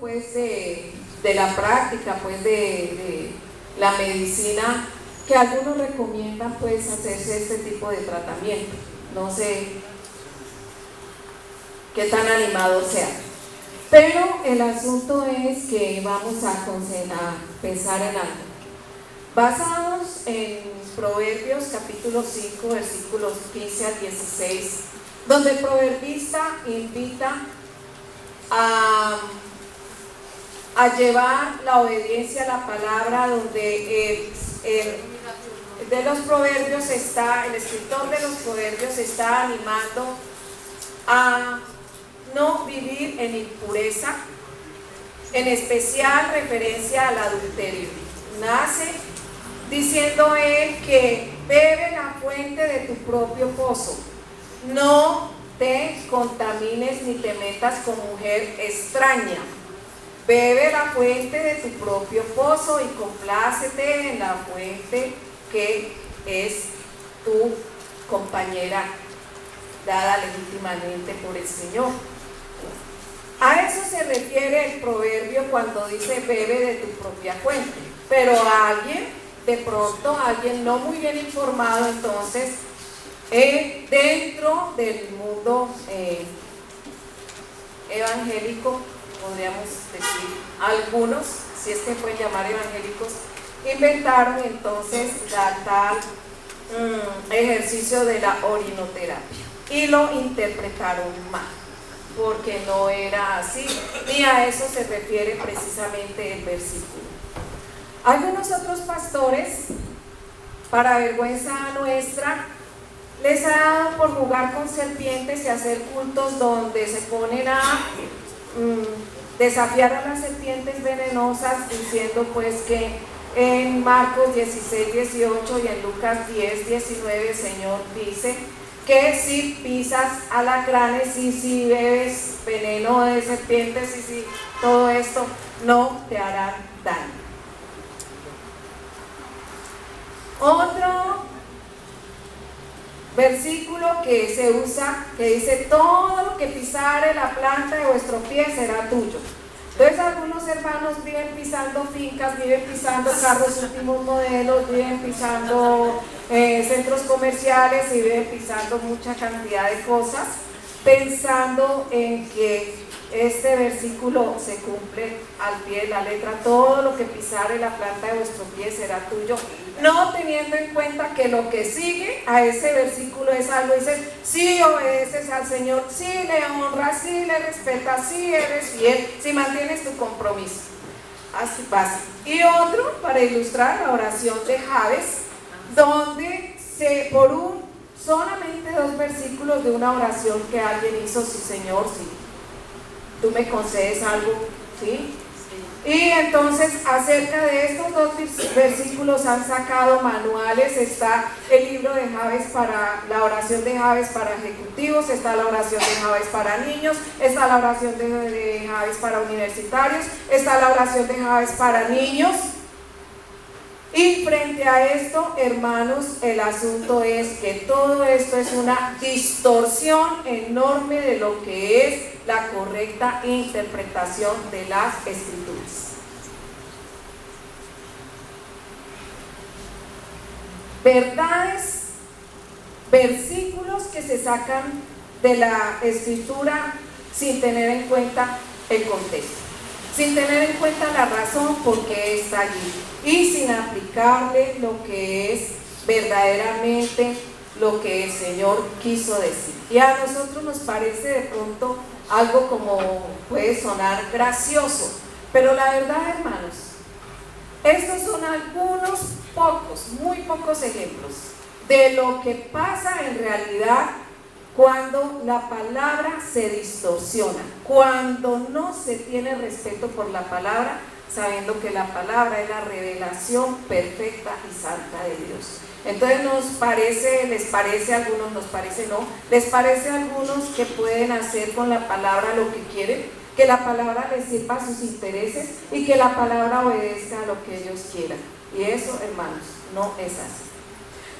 pues de la práctica pues de la medicina, que algunos recomiendan pues hacerse este tipo de tratamiento. No sé qué tan animado sea, pero el asunto es que vamos a pensar en algo basados en Proverbios capítulo 5 versículos 15 al 16, donde el proverbista invita a llevar la obediencia a la palabra, donde de los proverbios el escritor de los proverbios está animando a no vivir en impureza, en especial referencia al adulterio. Nace diciendo él que bebe la fuente de tu propio pozo, no te contamines ni te metas con mujer extraña. Bebe la fuente de tu propio pozo y complácete en la fuente que es tu compañera dada legítimamente por el Señor. A eso se refiere el proverbio cuando dice bebe de tu propia fuente. Pero de pronto alguien no muy bien informado, entonces dentro del mundo evangélico, podríamos decir, algunos, si es que pueden llamar evangélicos, inventaron entonces la tal ejercicio de la orinoterapia y lo interpretaron mal, porque no era así, ni a eso se refiere precisamente el versículo. Algunos otros pastores, para vergüenza nuestra, les ha dado por jugar con serpientes y hacer cultos donde se ponen a desafiar a las serpientes venenosas, diciendo pues que en Marcos 16, 18 y en Lucas 10, 19 el Señor dice que si pisas alacranes y si bebes veneno de serpientes y si todo esto no te hará daño. Otro versículo que se usa, que dice: todo lo que pisare la planta de vuestro pie será tuyo. Entonces algunos hermanos viven pisando fincas, viven pisando carros últimos modelos, viven pisando centros comerciales y viven pisando mucha cantidad de cosas, pensando en que este versículo se cumple al pie de la letra: todo lo que pisare la planta de vuestro pie será tuyo, no teniendo en cuenta que lo que sigue a ese versículo es algo. Dices: si obedeces al Señor, si le honras, si le respetas, si eres fiel, si mantienes tu compromiso. Así pasa. Y otro, para ilustrar, la oración de Jabes, donde solamente 2 versículos de una oración que alguien hizo: sí, Señor, sí, tú me concedes algo, ¿sí? Y entonces acerca de estos 2 versículos han sacado manuales. Está el libro de Jabes, la oración de Jabes para ejecutivos, está la oración de Jabes para niños, está la oración de Jabes para universitarios, está la oración de Jabes para niños. Y frente a esto, hermanos, el asunto es que todo esto es una distorsión enorme de lo que es la correcta interpretación de las Escrituras. Verdades, versículos que se sacan de la Escritura sin tener en cuenta el contexto, sin tener en cuenta la razón por qué está allí y sin aplicarle lo que es verdaderamente lo que el Señor quiso decir. Y a nosotros nos parece de pronto algo como puede sonar gracioso, pero la verdad, hermanos, estos son algunos pocos, muy pocos ejemplos de lo que pasa en realidad cuando la palabra se distorsiona, cuando no se tiene respeto por la palabra, sabiendo que la palabra es la revelación perfecta y santa de Dios. Entonces les parece a algunos, nos parece no, les parece a algunos que pueden hacer con la palabra lo que quieren, que la palabra les sirva a sus intereses y que la palabra obedezca a lo que ellos quieran. Y eso, hermanos, no es así.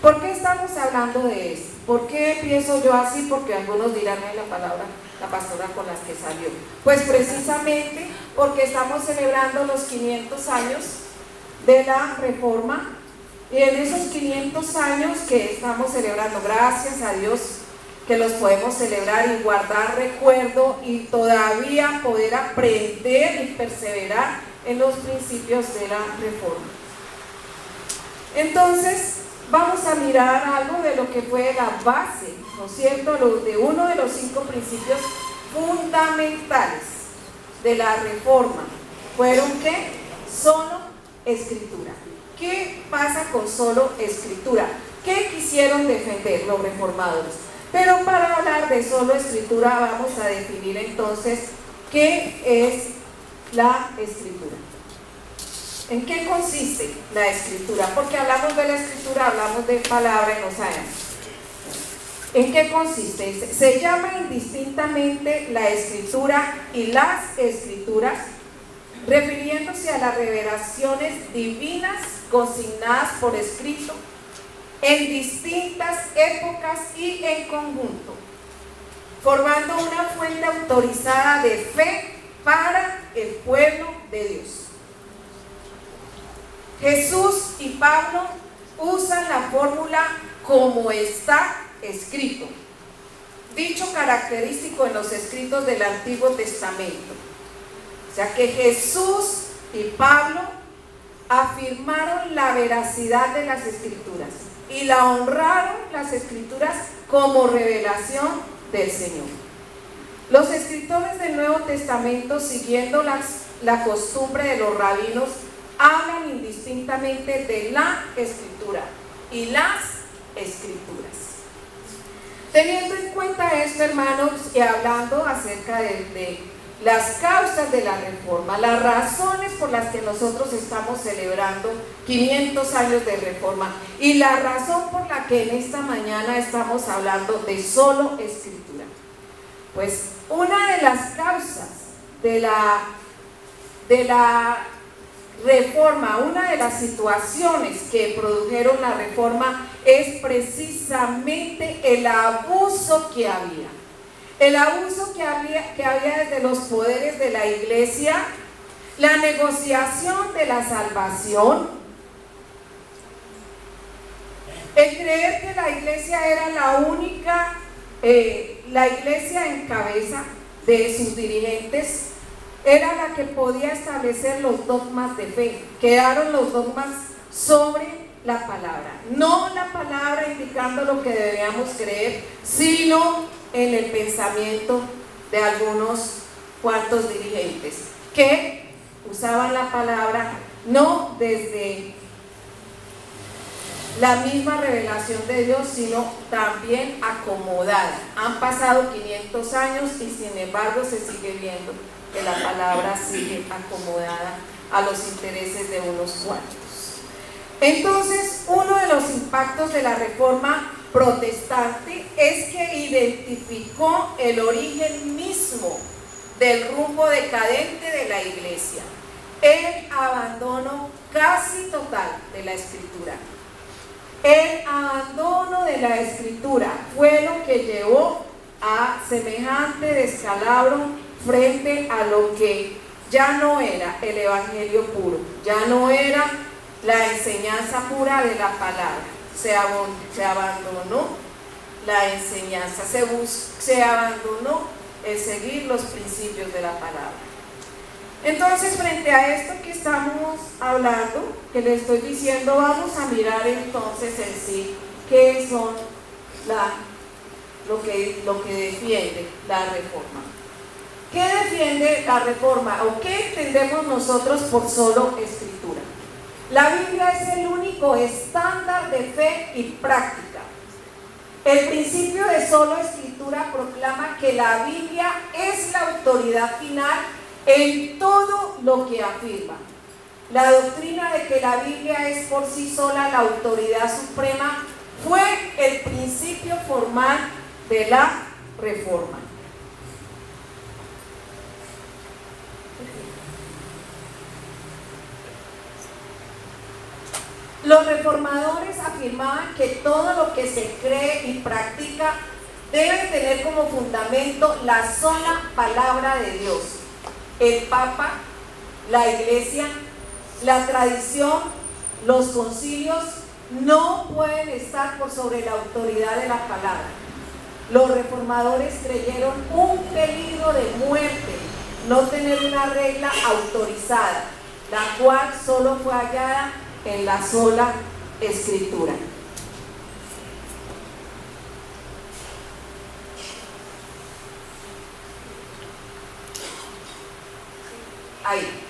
¿Por qué estamos hablando de esto? ¿Por qué pienso yo así? Porque algunos dirán: la palabra, la pastora con las que salió. Pues precisamente porque estamos celebrando los 500 años de la Reforma, y en esos 500 años que estamos celebrando, gracias a Dios que los podemos celebrar y guardar recuerdo y todavía poder aprender y perseverar en los principios de la Reforma. Entonces vamos a mirar algo de lo que fue la base, ¿no es cierto?, de uno de los 5 principios fundamentales de la Reforma. ¿Fueron qué? Solo Escritura. ¿Qué pasa con solo Escritura? ¿Qué quisieron defender los reformadores? Pero para hablar de solo Escritura vamos a definir entonces qué es la Escritura. ¿En qué consiste la Escritura? Porque hablamos de la Escritura, hablamos de palabra y no sabemos. ¿En qué consiste? Se llama indistintamente la Escritura y las Escrituras, refiriéndose a las revelaciones divinas consignadas por escrito en distintas épocas y en conjunto, formando una fuente autorizada de fe para el pueblo de Dios. Jesús y Pablo usan la fórmula como está escrito, dicho característico en los escritos del Antiguo Testamento. O sea que Jesús y Pablo afirmaron la veracidad de las Escrituras y la honraron las Escrituras como revelación del Señor. Los escritores del Nuevo Testamento, siguiendo la costumbre de los rabinos, hablan indistintamente de la Escritura y las Escrituras. Teniendo en cuenta esto, hermanos, y hablando acerca de las causas de la Reforma, las razones por las que nosotros estamos celebrando 500 años de Reforma y la razón por la que en esta mañana estamos hablando de solo Escritura. Pues una de las causas de la Reforma, una de las situaciones que produjeron la Reforma es precisamente el abuso que había. El abuso que había desde los poderes de la iglesia, la negociación de la salvación, el creer que la iglesia era la única, la iglesia en cabeza de sus dirigentes, era la que podía establecer los dogmas de fe. Quedaron los dogmas sobre la palabra, no la palabra indicando lo que debíamos creer, sino en el pensamiento de algunos cuantos dirigentes que usaban la palabra no desde la misma revelación de Dios, sino también acomodada. Han pasado 500 años y sin embargo se sigue viendo que la palabra sigue acomodada a los intereses de unos cuantos. Entonces, uno de los impactos de la Reforma protestante es que identificó el origen mismo del rumbo decadente de la iglesia, el abandono casi total de la Escritura. El abandono de la Escritura fue lo que llevó a semejante descalabro frente a lo que ya no era el evangelio puro, ya no era la enseñanza pura de la palabra. Se abandonó la enseñanza, se abandonó el seguir los principios de la palabra. Entonces, frente a esto que estamos hablando, que le estoy diciendo, vamos a mirar entonces en sí qué son lo que defiende la Reforma. ¿Qué defiende la Reforma o qué entendemos nosotros por solo Escritura? La Biblia es el único estándar de fe y práctica. El principio de solo Escritura proclama que la Biblia es la autoridad final en todo lo que afirma. La doctrina de que la Biblia es por sí sola la autoridad suprema fue el principio formal de la Reforma. Los reformadores afirmaban que todo lo que se cree y practica debe tener como fundamento la sola palabra de Dios el Papa, la Iglesia, la tradición, los concilios no pueden estar por sobre la autoridad de la palabra. Los reformadores creyeron un peligro de muerte no tener una regla autorizada, la cual solo fue hallada en la sola Escritura. Ahí.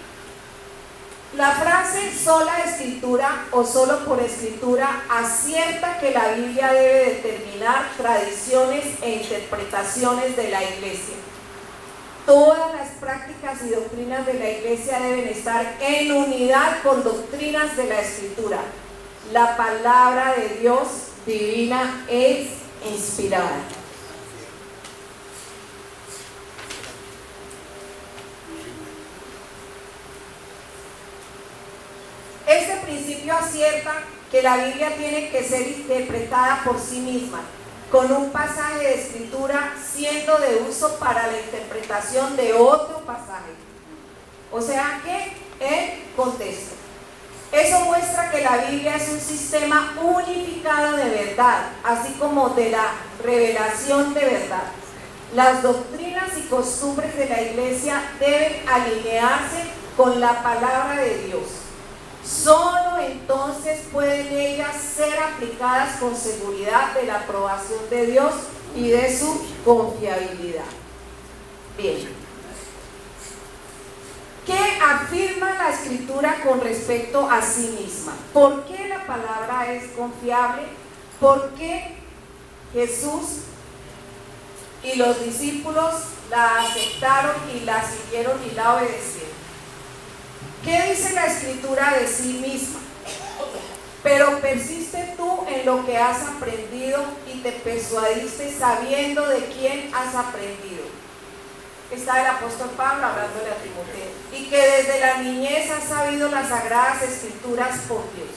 La frase sola Escritura o solo por Escritura acierta que la Biblia debe determinar tradiciones e interpretaciones de la Iglesia. Todas las prácticas y doctrinas de la Iglesia deben estar en unidad con doctrinas de la Escritura. La palabra de Dios divina es inspirada. Este principio acierta que la Biblia tiene que ser interpretada por sí misma, con un pasaje de Escritura siendo de uso para la interpretación de otro pasaje. O sea que en contexto. Eso muestra que la Biblia es un sistema unificado de verdad, así como de la revelación de verdad. Las doctrinas y costumbres de la Iglesia deben alinearse con la palabra de Dios. Solo entonces pueden ellas ser aplicadas con seguridad de la aprobación de Dios y de su confiabilidad. Bien. ¿Qué afirma la Escritura con respecto a sí misma? ¿Por qué la palabra es confiable? ¿Por qué Jesús y los discípulos la aceptaron y la siguieron y la obedecieron? ¿Qué dice la Escritura de sí misma? Pero persiste tú en lo que has aprendido y te persuadiste sabiendo de quién has aprendido. Está el apóstol Pablo hablándole a Timoteo. Y que desde la niñez has sabido las sagradas Escrituras por Dios,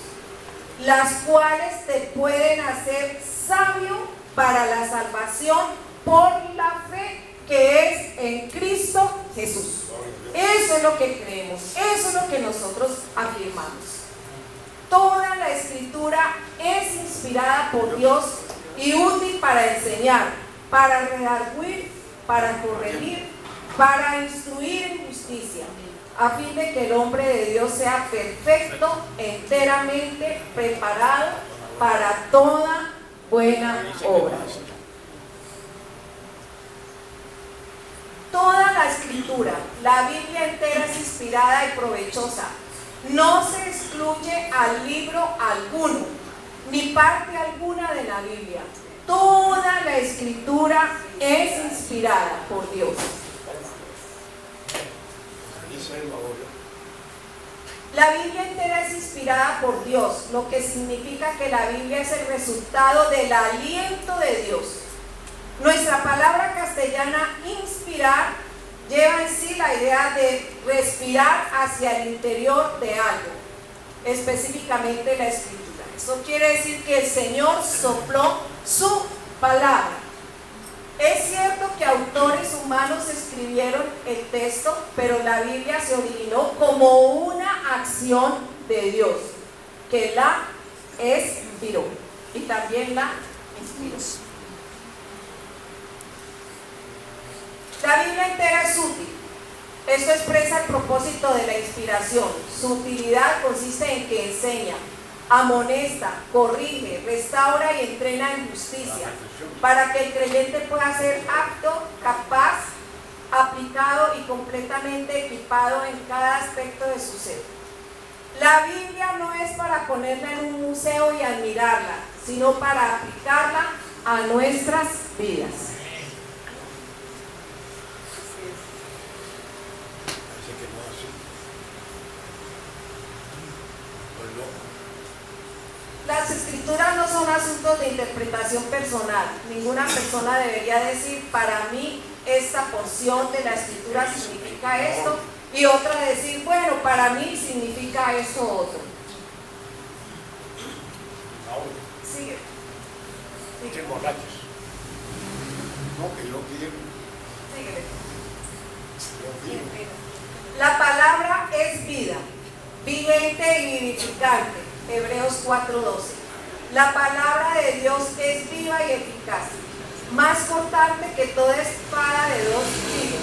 las cuales te pueden hacer sabio para la salvación por la fe que es en Cristo Jesús. Eso es lo que creemos, eso es lo que nosotros afirmamos. Toda la Escritura es inspirada por Dios y útil para enseñar, para redarguir, para corregir, para instruir en justicia, a fin de que el hombre de Dios sea perfecto, enteramente preparado para toda buena obra. Toda la Escritura, la Biblia entera es inspirada y provechosa. No se excluye al libro alguno, ni parte alguna de la Biblia. Toda la Escritura es inspirada por Dios. La Biblia entera es inspirada por Dios, lo que significa que la Biblia es el resultado del aliento de Dios. Nuestra palabra castellana inspirar lleva en sí la idea de respirar hacia el interior de algo, específicamente la Escritura. Esto quiere decir que el Señor sopló su palabra. Es cierto que autores humanos escribieron el texto, pero la Biblia se originó como una acción de Dios, que la inspiró y también la inspiró. La Biblia entera es útil. Esto expresa el propósito de la inspiración. Su utilidad consiste en que enseña, amonesta, corrige, restaura y entrena en justicia, para que el creyente pueda ser apto, capaz, aplicado y completamente equipado en cada aspecto de su ser. La Biblia no es para ponerla en un museo y admirarla, sino para aplicarla a nuestras vidas. Las Escrituras no son asuntos de interpretación personal. Ninguna persona debería decir, para mí esta porción de la Escritura significa esto, y otra decir, bueno, para mí significa esto otro. Sigue. Sigue. Borrachos. No, que yo quiero. Síguele. Yo quiero. La palabra es vida, vigente y vivificante. Hebreos 4:12. La palabra de Dios es viva y eficaz, más cortante que toda espada de 2 filos.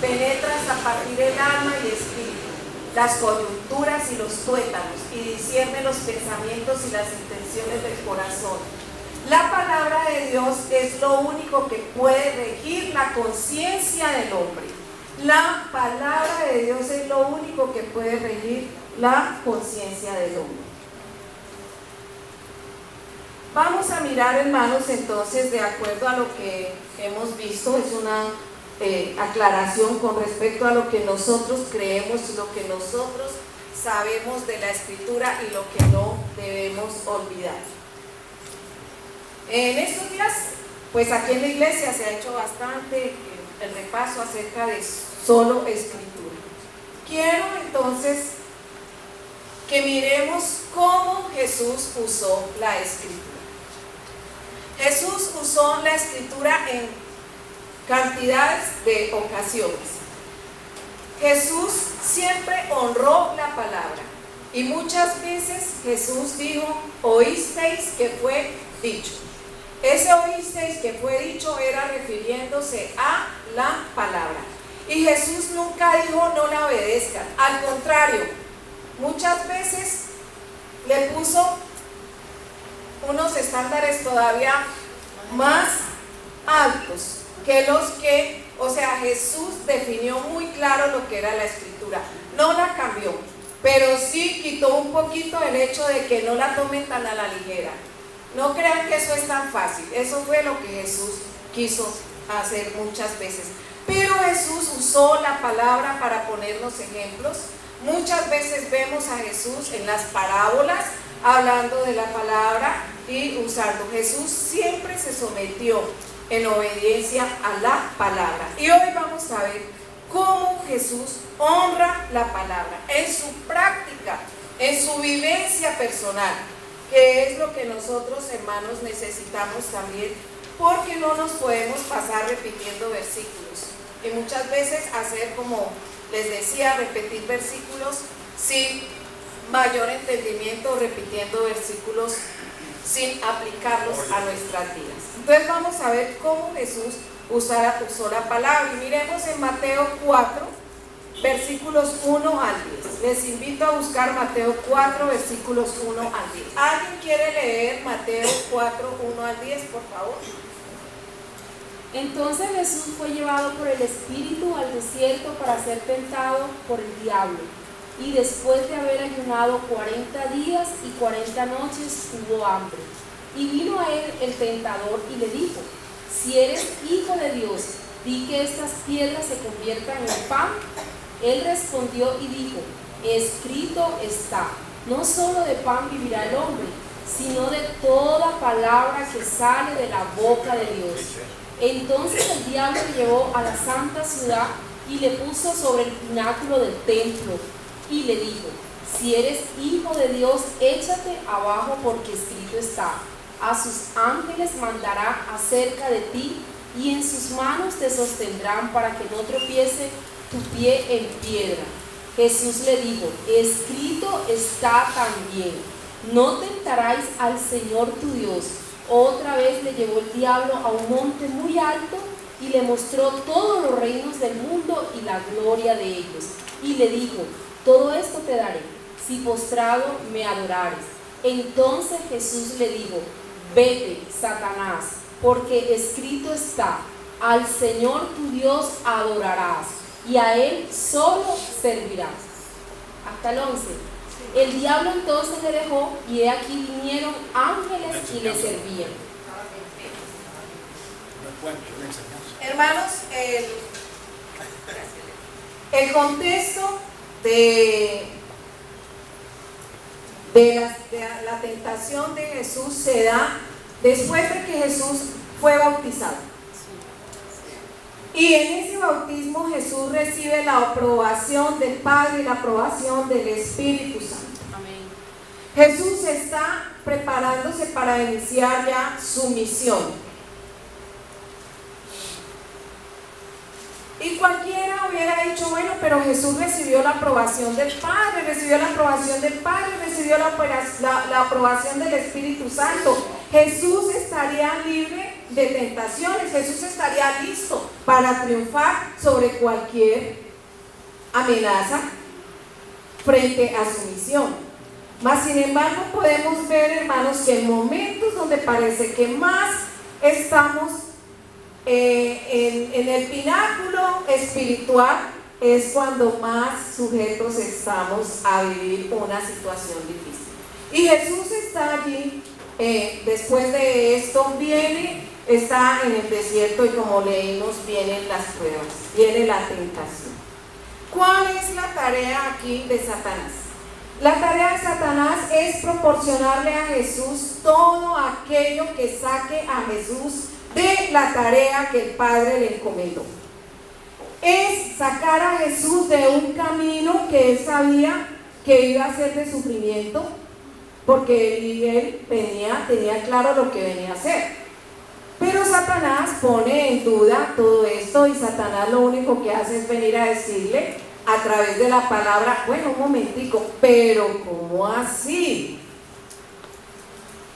Penetra hasta partir el alma y espíritu, las coyunturas y los tuétanos, y discierne los pensamientos y las intenciones del corazón. La palabra de Dios es lo único que puede regir la conciencia del hombre. La palabra de Dios es lo único que puede regir la conciencia del hombre. Vamos a mirar, hermanos, entonces, de acuerdo a lo que hemos visto, es una aclaración con respecto a lo que nosotros creemos, lo que nosotros sabemos de la Escritura y lo que no debemos olvidar. En estos días, pues aquí en la iglesia se ha hecho bastante el repaso acerca de solo Escritura. Quiero entonces que miremos cómo Jesús usó la Escritura. Jesús usó la Escritura en cantidades de ocasiones. Jesús siempre honró la palabra y muchas veces Jesús dijo: oísteis que fue dicho. Ese oísteis que fue dicho era refiriéndose a la palabra. Y Jesús nunca dijo no la obedezcan. Al contrario, muchas veces le puso unos estándares todavía más altos que los que, o sea, Jesús definió muy claro lo que era la Escritura. No la cambió, pero sí quitó un poquito el hecho de que no la tomen tan a la ligera. No crean que eso es tan fácil. Eso fue lo que Jesús quiso hacer muchas veces. Pero Jesús usó la palabra para ponernos ejemplos. Muchas veces vemos a Jesús en las parábolas hablando de la palabra y usando. Jesús siempre se sometió en obediencia a la palabra. Y hoy vamos a ver cómo Jesús honra la palabra en su práctica, en su vivencia personal, que es lo que nosotros, hermanos, necesitamos también, porque no nos podemos pasar repitiendo versículos y muchas veces hacer, como les decía, repetir versículos sin mayor entendimiento, repitiendo versículos sin aplicarlos a nuestras vidas. Entonces vamos a ver cómo Jesús usó la palabra, y miremos en Mateo 4, versículos 1 al 10. Les invito a buscar Mateo 4, versículos 1 al 10. ¿Alguien quiere leer Mateo 4, 1 al 10, por favor? Entonces Jesús fue llevado por el Espíritu al desierto para ser tentado por el diablo. Y después de haber ayunado 40 días y 40 noches, tuvo hambre. Y vino a él el tentador y le dijo: si eres hijo de Dios, di que estas piedras se conviertan en pan. Él respondió y dijo: escrito está, no solo de pan vivirá el hombre, sino de toda palabra que sale de la boca de Dios. Entonces el diablo le llevó a la santa ciudad y le puso sobre el pináculo del templo y le dijo: si eres hijo de Dios, échate abajo, porque escrito está: a sus ángeles mandará acerca de ti, y en sus manos te sostendrán para que no tropiece tu pie en piedra. Jesús le dijo: escrito está también, no tentarás al Señor tu Dios. Otra vez le llevó el diablo a un monte muy alto y le mostró todos los reinos del mundo y la gloria de ellos. Y le dijo: todo esto te daré, si postrado me adorares. Entonces Jesús le dijo: vete, Satanás, porque escrito está: al Señor tu Dios adorarás, y a Él solo servirás. Hasta el 11. El diablo entonces le dejó, y he aquí vinieron ángeles y le servían. Hermanos, el contexto de la tentación de Jesús se da después de que Jesús fue bautizado. Y en ese bautismo Jesús recibe la aprobación del Padre y la aprobación del Espíritu Santo. Amén. Jesús está preparándose para iniciar ya su misión. Y cualquiera hubiera dicho, bueno, pero Jesús recibió la aprobación del Padre, recibió la aprobación del Padre, recibió la aprobación del Espíritu Santo. Jesús estaría libre de tentaciones, Jesús estaría listo para triunfar sobre cualquier amenaza frente a su misión. Mas sin embargo podemos ver, hermanos, que en momentos donde parece que más estamos en el pináculo espiritual, es cuando más sujetos estamos a vivir una situación difícil. Y Jesús está allí, después de esto está en el desierto, y como leímos, vienen las pruebas, viene la tentación. ¿Cuál es la tarea aquí de Satanás? La tarea de Satanás es proporcionarle a Jesús todo aquello que saque a Jesús de la tarea que el Padre le encomendó. Es sacar a Jesús de un camino que él sabía que iba a ser de sufrimiento, porque él tenía claro lo que venía a hacer. Pero Satanás pone en duda todo esto, y Satanás lo único que hace es venir a decirle a través de la palabra, bueno, un momentico, pero ¿cómo así?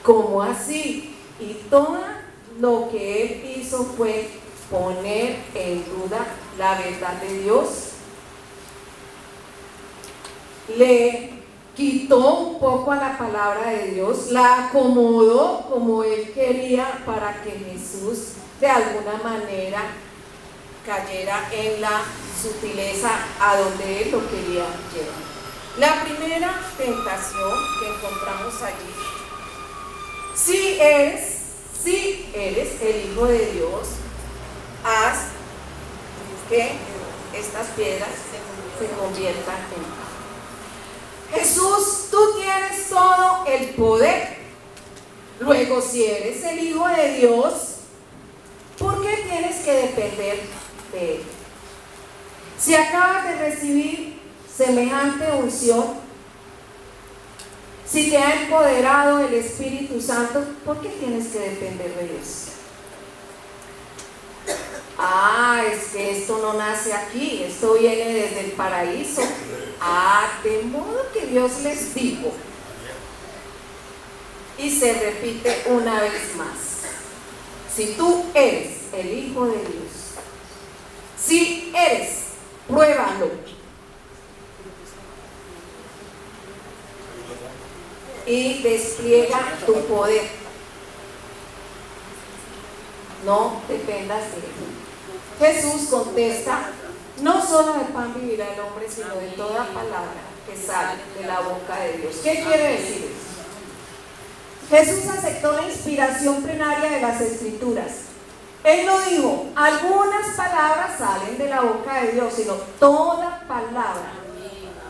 ¿Cómo así? Y todo lo que él hizo fue poner en duda la verdad de Dios. Le quitó un poco a la palabra de Dios, la acomodó como él quería para que Jesús de alguna manera cayera en la sutileza a donde él lo quería llevar. La primera tentación que encontramos allí: si eres el Hijo de Dios, haz que estas piedras se conviertan en pan. Jesús, tú tienes todo el poder. Luego, si eres el Hijo de Dios, ¿por qué tienes que depender de Él? Si acabas de recibir semejante unción, si te ha empoderado el Espíritu Santo, ¿por qué tienes que depender de Dios? Es que esto no nace aquí, esto viene desde el paraíso. De modo que Dios les dijo, y se repite una vez más: si tú eres el Hijo de Dios, si eres, pruébalo. Y despliega tu poder. No dependas de Él. Jesús contesta: no solo de pan vivirá el hombre, sino de toda palabra que sale de la boca de Dios. ¿Qué quiere decir eso? Jesús aceptó la inspiración plenaria de las Escrituras. Él no dijo, algunas palabras salen de la boca de Dios, sino toda palabra.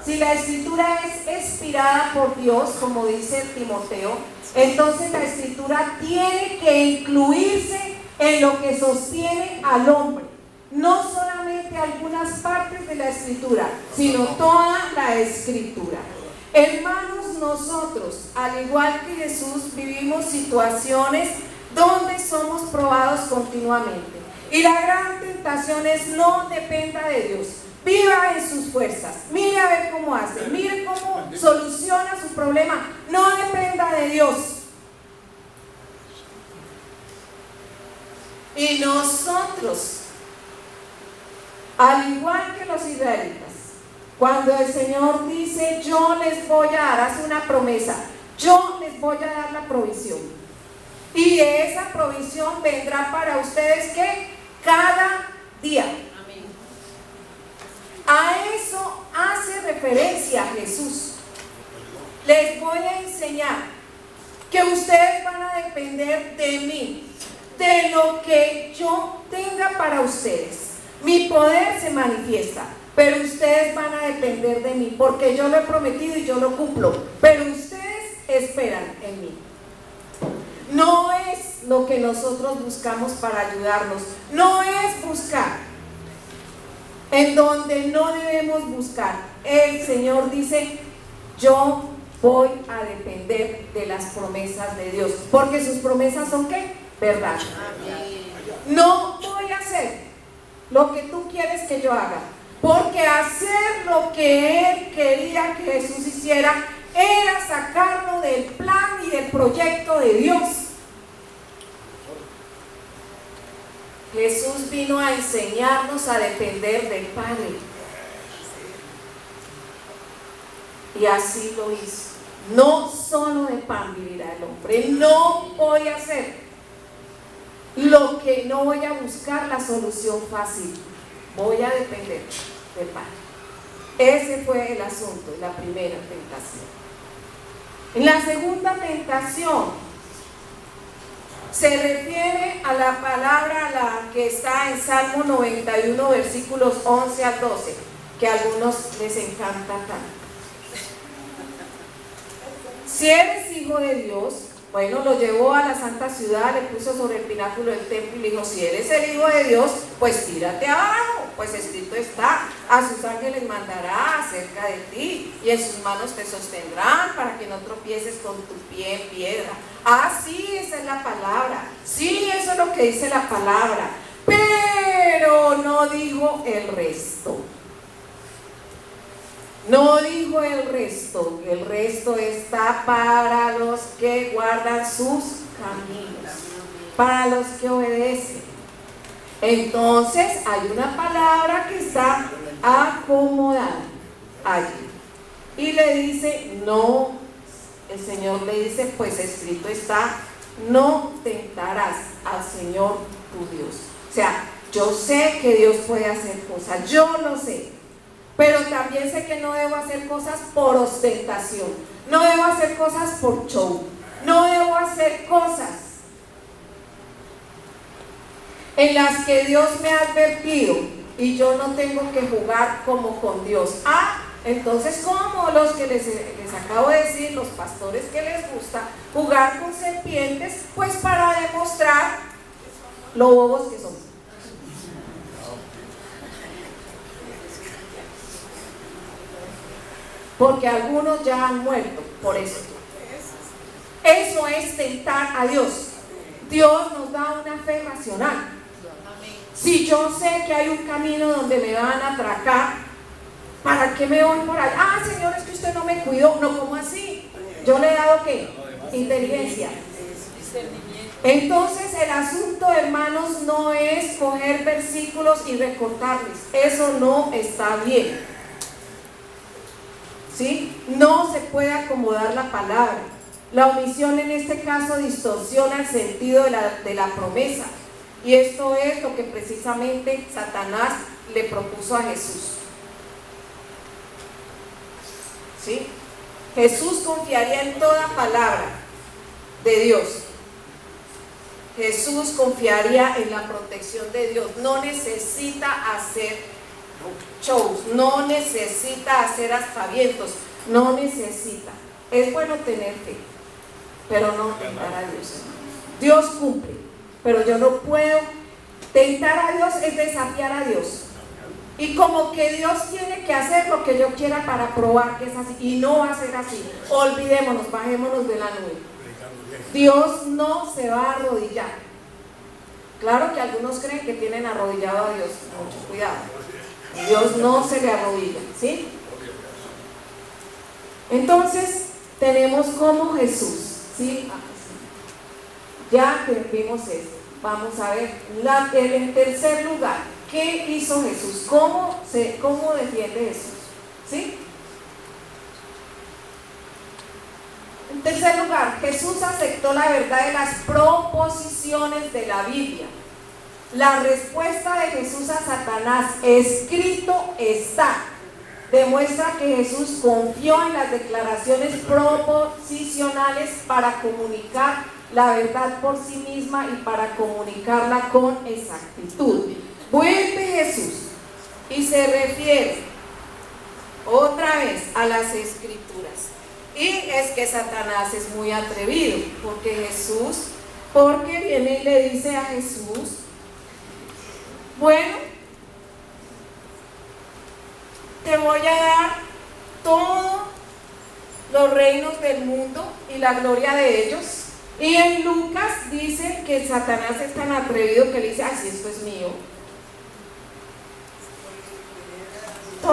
Si la Escritura es inspirada por Dios, como dice Timoteo, entonces la Escritura tiene que incluirse en lo que sostiene al hombre. No solamente algunas partes de la Escritura, sino toda la Escritura. Hermanos, nosotros, al igual que Jesús, vivimos situaciones donde somos probados continuamente. Y la gran tentación es: no dependa de Dios. Viva en sus fuerzas. Mire a ver cómo hace. Mire cómo soluciona su problema. No dependa de Dios. Y nosotros, al igual que los israelitas, cuando el Señor dice: yo les voy a dar, hace una promesa, yo les voy a dar la provisión, y esa provisión vendrá para ustedes, ¿qué? Cada día. A eso hace referencia Jesús. Les voy a enseñar que ustedes van a depender de mí, de lo que yo tenga para ustedes. Mi poder se manifiesta, pero ustedes van a depender de mí, porque yo lo he prometido y yo lo cumplo, pero ustedes esperan en mí. No es lo que nosotros buscamos para ayudarnos, no es buscar en donde no debemos buscar. El Señor dice: yo voy a depender de las promesas de Dios, porque sus promesas son ¿qué? Verdad. No voy a hacer lo que tú quieres que yo haga. Porque hacer lo que él quería que Jesús hiciera era sacarlo del plan y del proyecto de Dios. Jesús vino a enseñarnos a depender del Padre. Y así lo hizo. No solo de pan vivirá el hombre. No voy a hacer lo que no voy a buscar la solución fácil. Voy a depender del Padre. Ese fue el asunto, la primera tentación. En la segunda tentación se refiere a la palabra la que está en Salmo 91, versículos 11 al 12, que a algunos les encanta tanto. Si eres hijo de Dios, bueno, lo llevó a la santa ciudad, le puso sobre el pináculo del templo y le dijo: si eres el hijo de Dios, pues tírate abajo, pues escrito está: a sus ángeles mandará cerca de ti y en sus manos te sostendrán para que no tropieces con tu pie en piedra. Ah, sí, esa es la palabra, sí, eso es lo que dice la palabra, pero no dijo el resto. No dijo el resto está para los que guardan sus caminos, para los que obedecen. Entonces hay una palabra que está acomodada allí y le dice: no, el Señor le dice: pues escrito está, no tentarás al Señor tu Dios. O sea, yo sé que Dios puede hacer cosas, yo lo sé. Pero también sé que no debo hacer cosas por ostentación, no debo hacer cosas por show, no debo hacer cosas en las que Dios me ha advertido y yo no tengo que jugar como con Dios. Ah, entonces como los que les acabo de decir, los pastores que les gusta jugar con serpientes, pues para demostrar lo bobos que son. Porque algunos ya han muerto por eso. Eso es tentar a Dios. Dios nos da una fe racional. Si yo sé que hay un camino donde me van a atracar, ¿para qué me voy por ahí? Ah, Señor, es que usted no me cuidó. No, ¿cómo así? Yo le he dado ¿qué? Inteligencia. Entonces el asunto, hermanos, no es coger versículos y recortarles. Eso no está bien. ¿Sí? No se puede acomodar la palabra. La omisión en este caso distorsiona el sentido de la promesa. Y esto es lo que precisamente Satanás le propuso a Jesús. ¿Sí? Jesús confiaría en toda palabra de Dios. Jesús confiaría en la protección de Dios. No necesita hacer shows, no necesita hacer aspavientos, no necesita. Es bueno tener fe, pero no tentar a Dios. Dios cumple, pero yo no puedo. Tentar a Dios es desafiar a Dios. Y como que Dios tiene que hacer lo que yo quiera para probar que es así, y no va a ser así. Olvidémonos, bajémonos de la nube. Dios no se va a arrodillar. Claro que algunos creen que tienen arrodillado a Dios, mucho cuidado. Dios no se le arrodilla, ¿sí? Entonces tenemos como Jesús, ¿sí? Ya vimos esto. Vamos a ver en tercer lugar, ¿qué hizo Jesús? ¿Cómo defiende Jesús? ¿Sí? En tercer lugar, Jesús aceptó la verdad de las proposiciones de la Biblia. La respuesta de Jesús a Satanás, escrito está, demuestra que Jesús confió en las declaraciones proposicionales para comunicar la verdad por sí misma y para comunicarla con exactitud. Vuelve Jesús y se refiere otra vez a las escrituras. Y es que Satanás es muy atrevido, porque viene y le dice a Jesús: bueno, te voy a dar todos los reinos del mundo y la gloria de ellos. Y en Lucas dice que Satanás es tan atrevido que le dice: así esto es mío.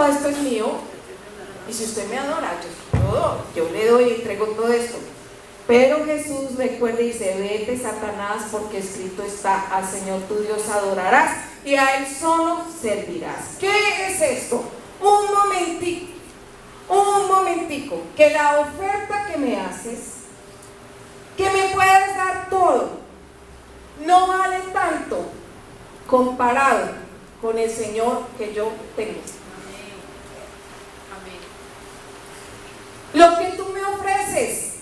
todo esto es mío, y si usted me adora, yo le doy y entrego todo esto. Pero Jesús recuerda y dice: vete, Satanás, porque escrito está: al Señor tu Dios adorarás y a Él solo servirás. ¿Qué es esto? Un momentico, que la oferta que me haces, que me puedes dar todo, no vale tanto comparado con el Señor que yo tengo. Lo que tú me ofreces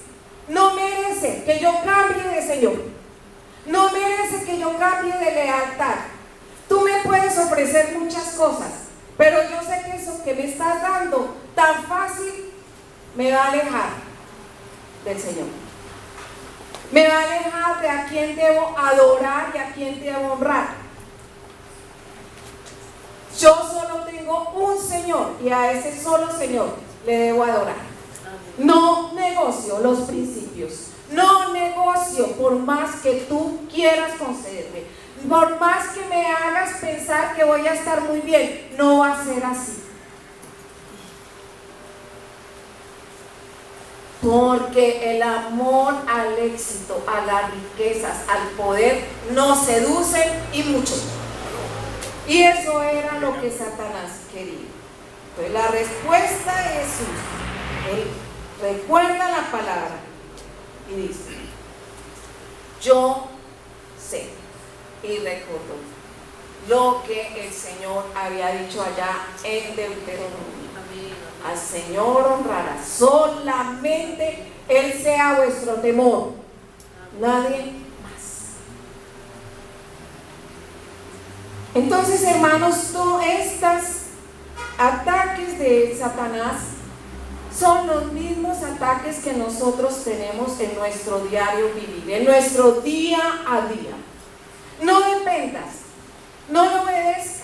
no merece que yo cambie de Señor, no merece que yo cambie de lealtad. Tú me puedes ofrecer muchas cosas, pero yo sé que eso que me estás dando tan fácil me va a alejar del Señor, me va a alejar de a quien debo adorar y a quien debo honrar. Yo solo tengo un Señor y a ese solo Señor le debo adorar. No negocio los principios, no negocio por más que tú quieras concederme, por más que me hagas pensar que voy a estar muy bien, no va a ser así. Porque el amor al éxito, a las riquezas, al poder, nos seducen y mucho. Y eso era lo que Satanás quería. Entonces la respuesta de Jesús, él recuerda la palabra y dice: yo sé, y recordó lo que el Señor había dicho allá en Deuteronomio. Al Señor honrará, solamente Él sea vuestro temor, nadie más. Entonces, hermanos, todos estos ataques de Satanás son los mismos ataques que nosotros tenemos en nuestro diario vivir, en nuestro día a día. No dependas, no le obedezcas,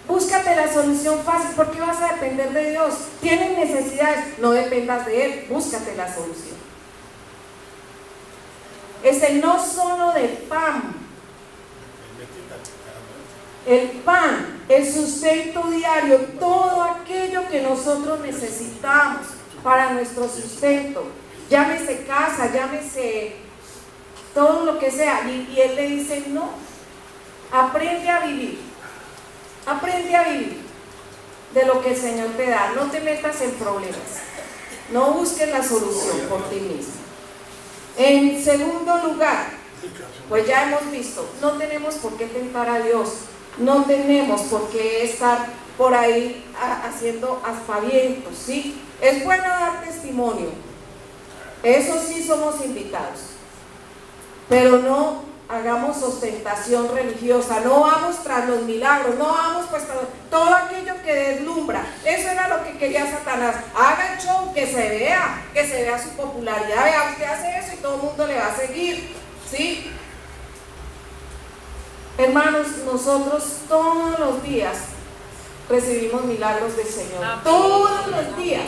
búscate la solución fácil. ¿Por qué vas a depender de Dios? Tienes necesidades, no dependas de Él, búscate la solución. No solo de pan, el pan, el sustento diario, todo aquello que nosotros necesitamos para nuestro sustento, llámese casa, llámese todo lo que sea. Y Él le dice: no, aprende a vivir de lo que el Señor te da, no te metas en problemas, no busques la solución por ti mismo. En segundo lugar, pues ya hemos visto, no tenemos por qué tentar a Dios, no tenemos por qué estar por ahí haciendo aspavientos, ¿sí? Es bueno dar testimonio, eso sí somos invitados, pero no hagamos ostentación religiosa, no vamos tras los milagros, no vamos pues tras todo aquello que deslumbra. Eso era lo que quería Satanás: haga el show, que se vea su popularidad, vea, usted hace eso y todo el mundo le va a seguir, ¿sí? Hermanos, nosotros todos los días recibimos milagros del Señor, todos los días,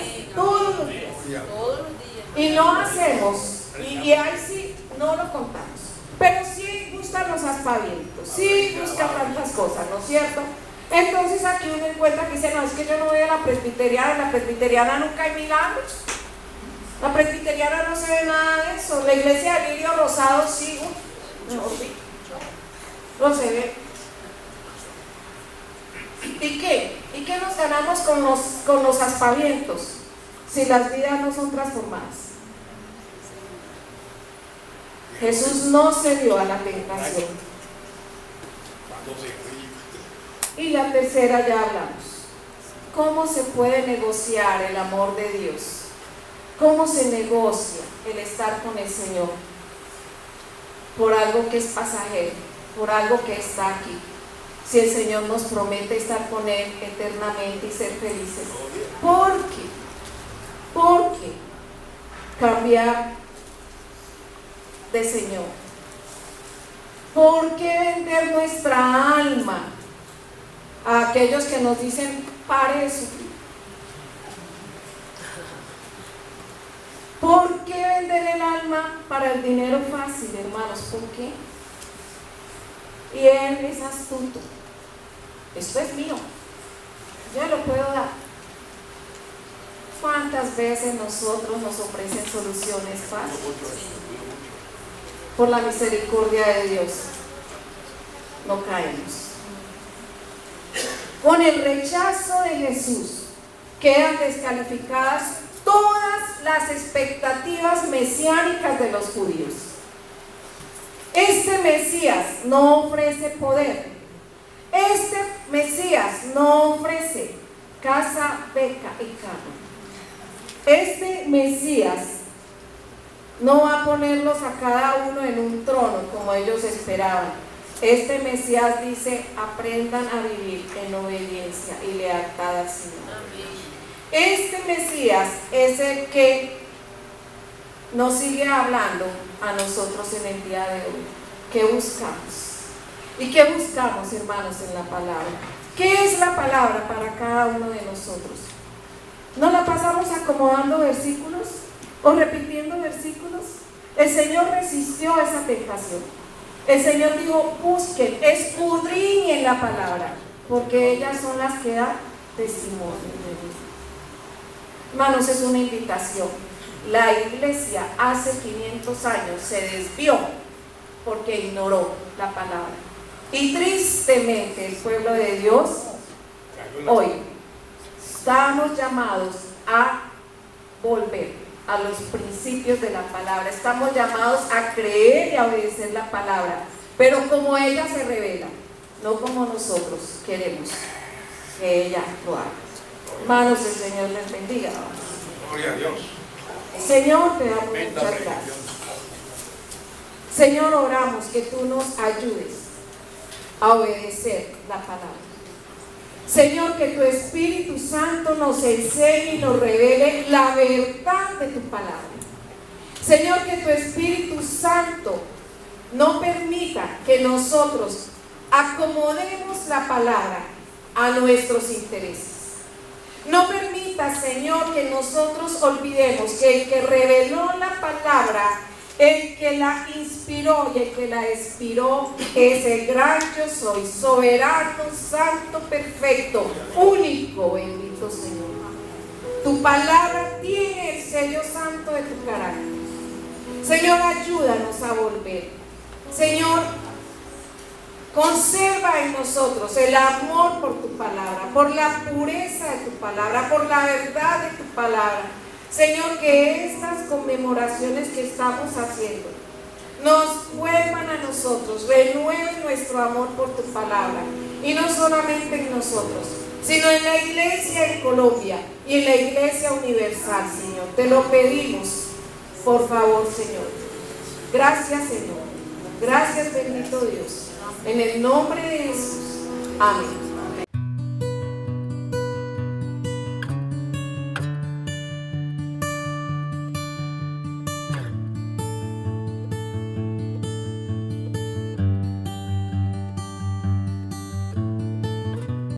y no hacemos, y ahí sí no lo contamos. Pero sí buscan los aspavientos, sí buscan tantas cosas, ¿no es cierto? Entonces aquí uno encuentra que dice: no, es que yo no voy a la presbiteriana nunca hay milagros, la presbiteriana no se ve nada de eso, la iglesia de Lirio Rosado sí, no se ve. ¿Y qué? ¿Y qué nos ganamos con los aspavientos si las vidas no son transformadas? Jesús no se dio a la tentación. Y la tercera ya hablamos. ¿Cómo se puede negociar el amor de Dios? ¿Cómo se negocia el estar con el Señor? Por algo que es pasajero, por algo que está aquí. Si el Señor nos promete estar con Él eternamente y ser felices. ¿Por qué? Porque cambiar de Señor. ¿Por qué vender nuestra alma a aquellos que nos dicen: pare de sufrir? ¿Por qué vender el alma para el dinero fácil, hermanos? ¿Por qué? Y Él es astuto. Esto es mío. yo lo puedo dar. ¿Cuántas veces nosotros nos ofrecen soluciones fáciles? Por la misericordia de Dios, no caemos. Con el rechazo de Jesús quedan descalificadas todas las expectativas mesiánicas de los judíos. Este Mesías no ofrece poder. Este Mesías no ofrece casa, beca y carro. Este Mesías no va a ponerlos a cada uno en un trono como ellos esperaban. Este Mesías dice: aprendan a vivir en obediencia y lealtad al Señor. Este Mesías es el que nos sigue hablando a nosotros en el día de hoy. ¿Qué buscamos? ¿Y qué buscamos, hermanos, en la palabra? ¿Qué es la palabra para cada uno de nosotros? ¿No la pasamos acomodando versículos o repitiendo versículos? El Señor resistió esa tentación. El Señor dijo: busquen, escudriñen la palabra, porque ellas son las que dan testimonio de Dios. Hermanos, es una invitación. La iglesia hace 500 años se desvió porque ignoró la palabra. Y tristemente el pueblo de Dios hoy estamos llamados a volver a los principios de la palabra. Estamos llamados a creer y a obedecer la palabra, pero como ella se revela, no como nosotros queremos que ella lo haga. Hermanos, el Señor les bendiga. Gloria a Dios. Señor, te damos muchas gracias. Señor, oramos que tú nos ayudes a obedecer la palabra. Señor, que tu Espíritu Santo nos enseñe y nos revele la verdad de tu palabra. Señor, que tu Espíritu Santo no permita que nosotros acomodemos la palabra a nuestros intereses. No permita, Señor, que nosotros olvidemos que el que reveló la palabra, el que la inspiró y el que la expiró es el gran yo soy, soberano, santo, perfecto, único, bendito Señor. Tu palabra tiene el sello santo de tu carácter. Señor, ayúdanos a volver. Señor, conserva en nosotros el amor por tu palabra, por la pureza de tu palabra, por la verdad de tu palabra. Señor, que estas conmemoraciones que estamos haciendo nos vuelvan a nosotros, renueven nuestro amor por tu palabra, y no solamente en nosotros, sino en la iglesia en Colombia y en la iglesia universal, Señor. Te lo pedimos, por favor, Señor. Gracias, Señor. Gracias, bendito Dios. En el nombre de Jesús. Amén.